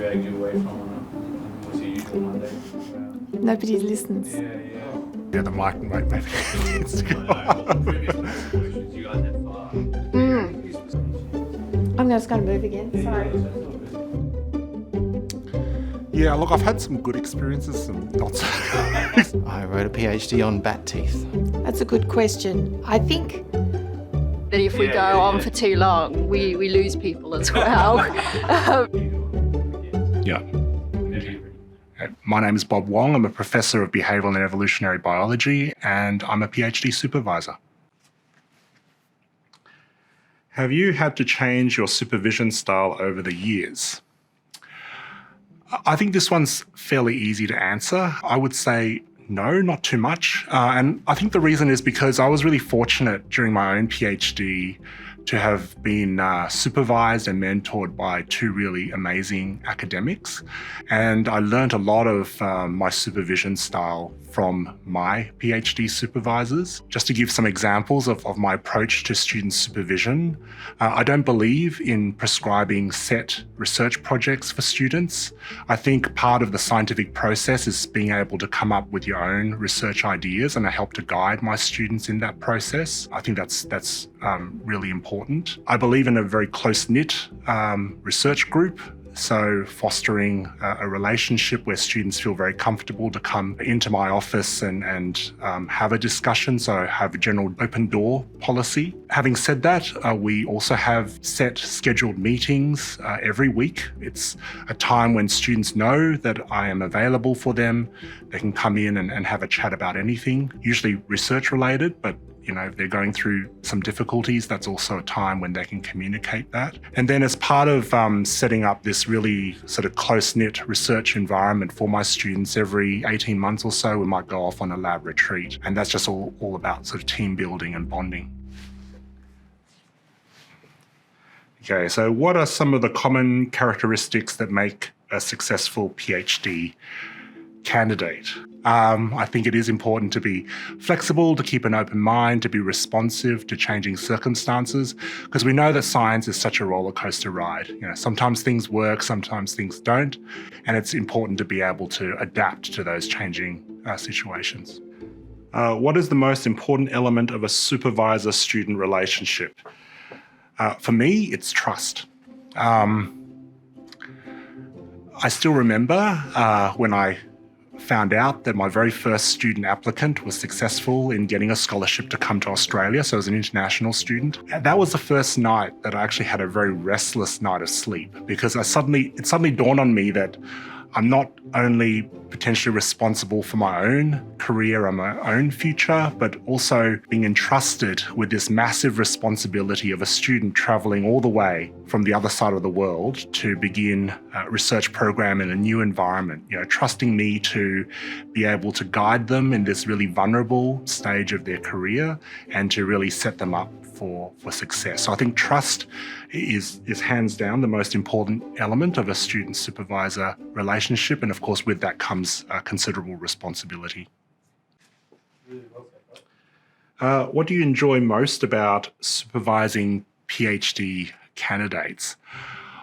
dragged you away from what's your usual Monday? Nobody listens. Yeah, the mic maybe needs to go up. I'm just going to move again. Sorry. Yeah, look, I've had some good experiences, some not so. I wrote a PhD on bat teeth. That's a good question. I think that if we go on for too long, we lose people as well. Yeah. My name is Bob Wong. I'm a professor of behavioural and evolutionary biology, and I'm a PhD supervisor. Have you had to change your supervision style over the years? I think this one's fairly easy to answer. I would say no, not too much. And I think the reason is because I was really fortunate during my own PhD to have been supervised and mentored by two really amazing academics. And I learned a lot of my supervision style from my PhD supervisors. Just to give some examples of my approach to student supervision, I don't believe in prescribing set research projects for students. I think part of the scientific process is being able to come up with your own research ideas, and I help to guide my students in that process. I think that's really important. I believe in a very close-knit research group. So fostering a relationship where students feel very comfortable to come into my office and have a discussion, so have a general open door policy. Having said that, we also have set scheduled meetings every week. It's a time when students know that I am available for them. They can come in and have a chat about anything, usually research related, but if they're going through some difficulties, that's also a time when they can communicate that. And then as part of setting up this really sort of close-knit research environment for my students, every 18 months or so, we might go off on a lab retreat. And that's just all about sort of team building and bonding. Okay, so what are some of the common characteristics that make a successful PhD candidate? I think it is important to be flexible, to keep an open mind, to be responsive to changing circumstances, because we know that science is such a roller coaster ride. Sometimes things work, sometimes things don't, and it's important to be able to adapt to those changing situations. What is the most important element of a supervisor-student relationship? For me, it's trust. I still remember when I found out that my very first student applicant was successful in getting a scholarship to come to Australia, so as an international student. And that was the first night that I actually had a very restless night of sleep, because it suddenly dawned on me that I'm not only potentially responsible for my own career and my own future, but also being entrusted with this massive responsibility of a student traveling all the way from the other side of the world to begin a research program in a new environment, trusting me to be able to guide them in this really vulnerable stage of their career and to really set them up for success. So I think trust is hands down the most important element of a student-supervisor relationship, and of course with that comes considerable responsibility. What do you enjoy most about supervising PhD candidates?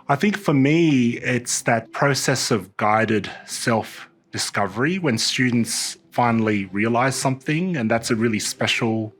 I think for me, it's that process of guided self-discovery when students finally realise something, and that's a really special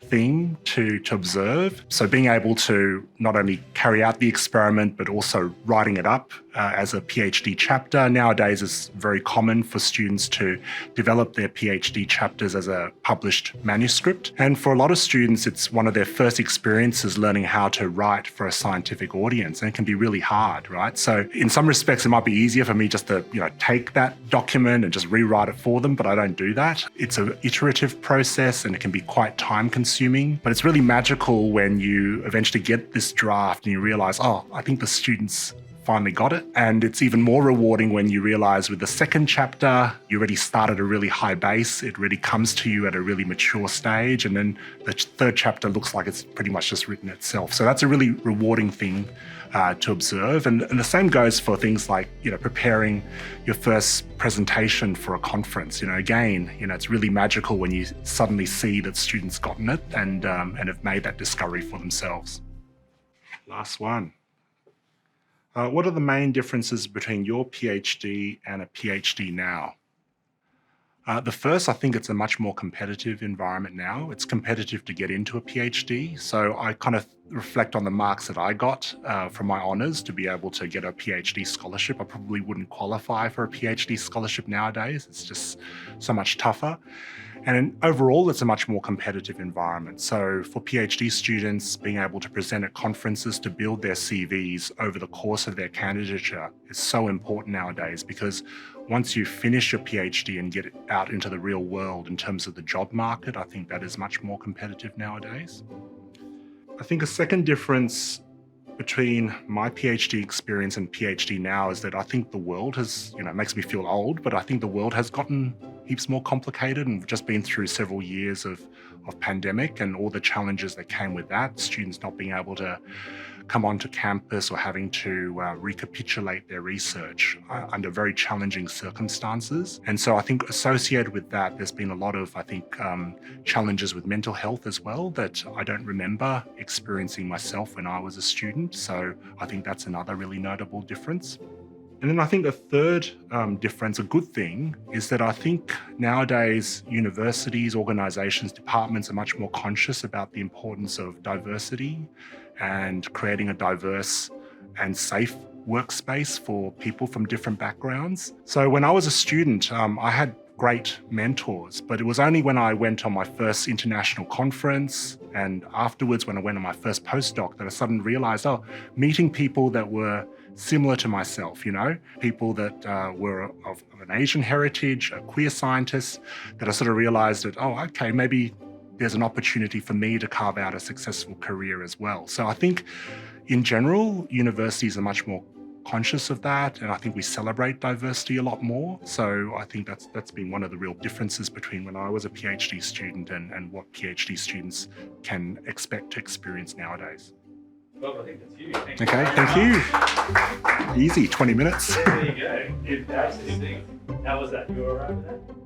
thing to observe. So being able to not only carry out the experiment, but also writing it up as a PhD chapter. Nowadays, it's very common for students to develop their PhD chapters as a published manuscript. And for a lot of students, it's one of their first experiences learning how to write for a scientific audience. And it can be really hard, right? So in some respects, it might be easier for me just to take that document and just rewrite it for them, but I don't do that. It's an iterative process and it can be quite time consuming, but it's really magical when you eventually get this draft and you realize, oh, I think the students finally got it. And it's even more rewarding when you realize with the second chapter, you already start at a really high base. It really comes to you at a really mature stage. And then the third chapter looks like it's pretty much just written itself. So that's a really rewarding thing to observe. And the same goes for things like, preparing your first presentation for a conference. Again, it's really magical when you suddenly see that students gotten it and have made that discovery for themselves. Last one. What are the main differences between your PhD and a PhD now? The first, I think it's a much more competitive environment now. It's competitive to get into a PhD. So I kind of reflect on the marks that I got from my honours to be able to get a PhD scholarship. I probably wouldn't qualify for a PhD scholarship nowadays. It's just so much tougher. And overall, it's a much more competitive environment. So for PhD students, being able to present at conferences to build their CVs over the course of their candidature is so important nowadays, because once you finish your PhD and get it out into the real world in terms of the job market, I think that is much more competitive nowadays. I think a second difference between my PhD experience and PhD now is that I think the world has, it makes me feel old, but I think the world has gotten heaps more complicated, and we've just been through several years of pandemic and all the challenges that came with that, students not being able to come onto campus or having to recapitulate their research under very challenging circumstances. And so I think associated with that, there's been a lot of, challenges with mental health as well that I don't remember experiencing myself when I was a student. So I think that's another really notable difference. And then I think a third difference, a good thing, is that I think nowadays universities, organisations, departments are much more conscious about the importance of diversity and creating a diverse and safe workspace for people from different backgrounds. So when I was a student, I had great mentors, but it was only when I went on my first international conference and afterwards when I went on my first postdoc that I suddenly realised, meeting people that were similar to myself, people that were of an Asian heritage, queer scientists, that I sort of realised that, okay, maybe there's an opportunity for me to carve out a successful career as well. So I think in general, universities are much more conscious of that, and I think we celebrate diversity a lot more. So I think that's been one of the real differences between when I was a PhD student and what PhD students can expect to experience nowadays. Well, I think that's you. Okay, thank you. Easy, 20 minutes. There you go. How was that? You were all right with that?